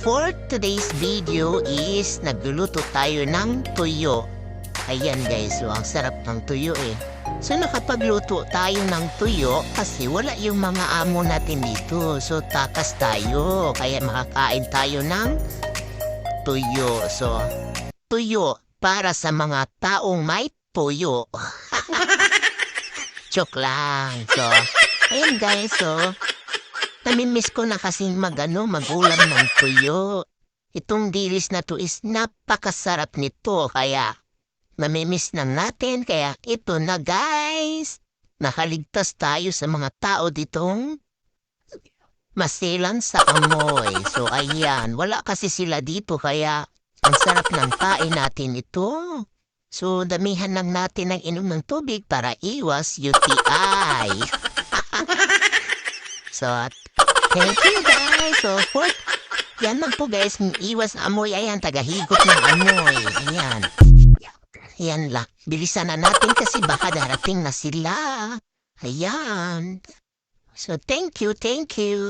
for today's video is nagluluto tayo ng tuyo. Ayan guys, so ang sarap ng tuyo eh. So nakapagluto tayo ng tuyo kasi wala yung mga amo natin dito. So takas tayo, kaya makakain tayo ng tuyo. So, tuyo para sa mga taong may puyo. Joke lang. So, ayan guys, so namimiss ko na kasing magulam ng tuyo. Itong dilis na to is napakasarap nito, kaya namimiss na natin, kaya ito na guys. Nakaligtas tayo sa mga tao ditong masilan sa amoy. So ayan, wala kasi sila dito, kaya ang sarap ng kain natin ito. So damihan lang natin ang inom ng tubig para iwas UTI. So, thank you guys. So, yan lang po guys, iwas amoy, ayan, tagahigot ng amoy. Ayan. Ayan lang. Bilisan na natin kasi baka darating na sila. Ayan. So, thank you, thank you.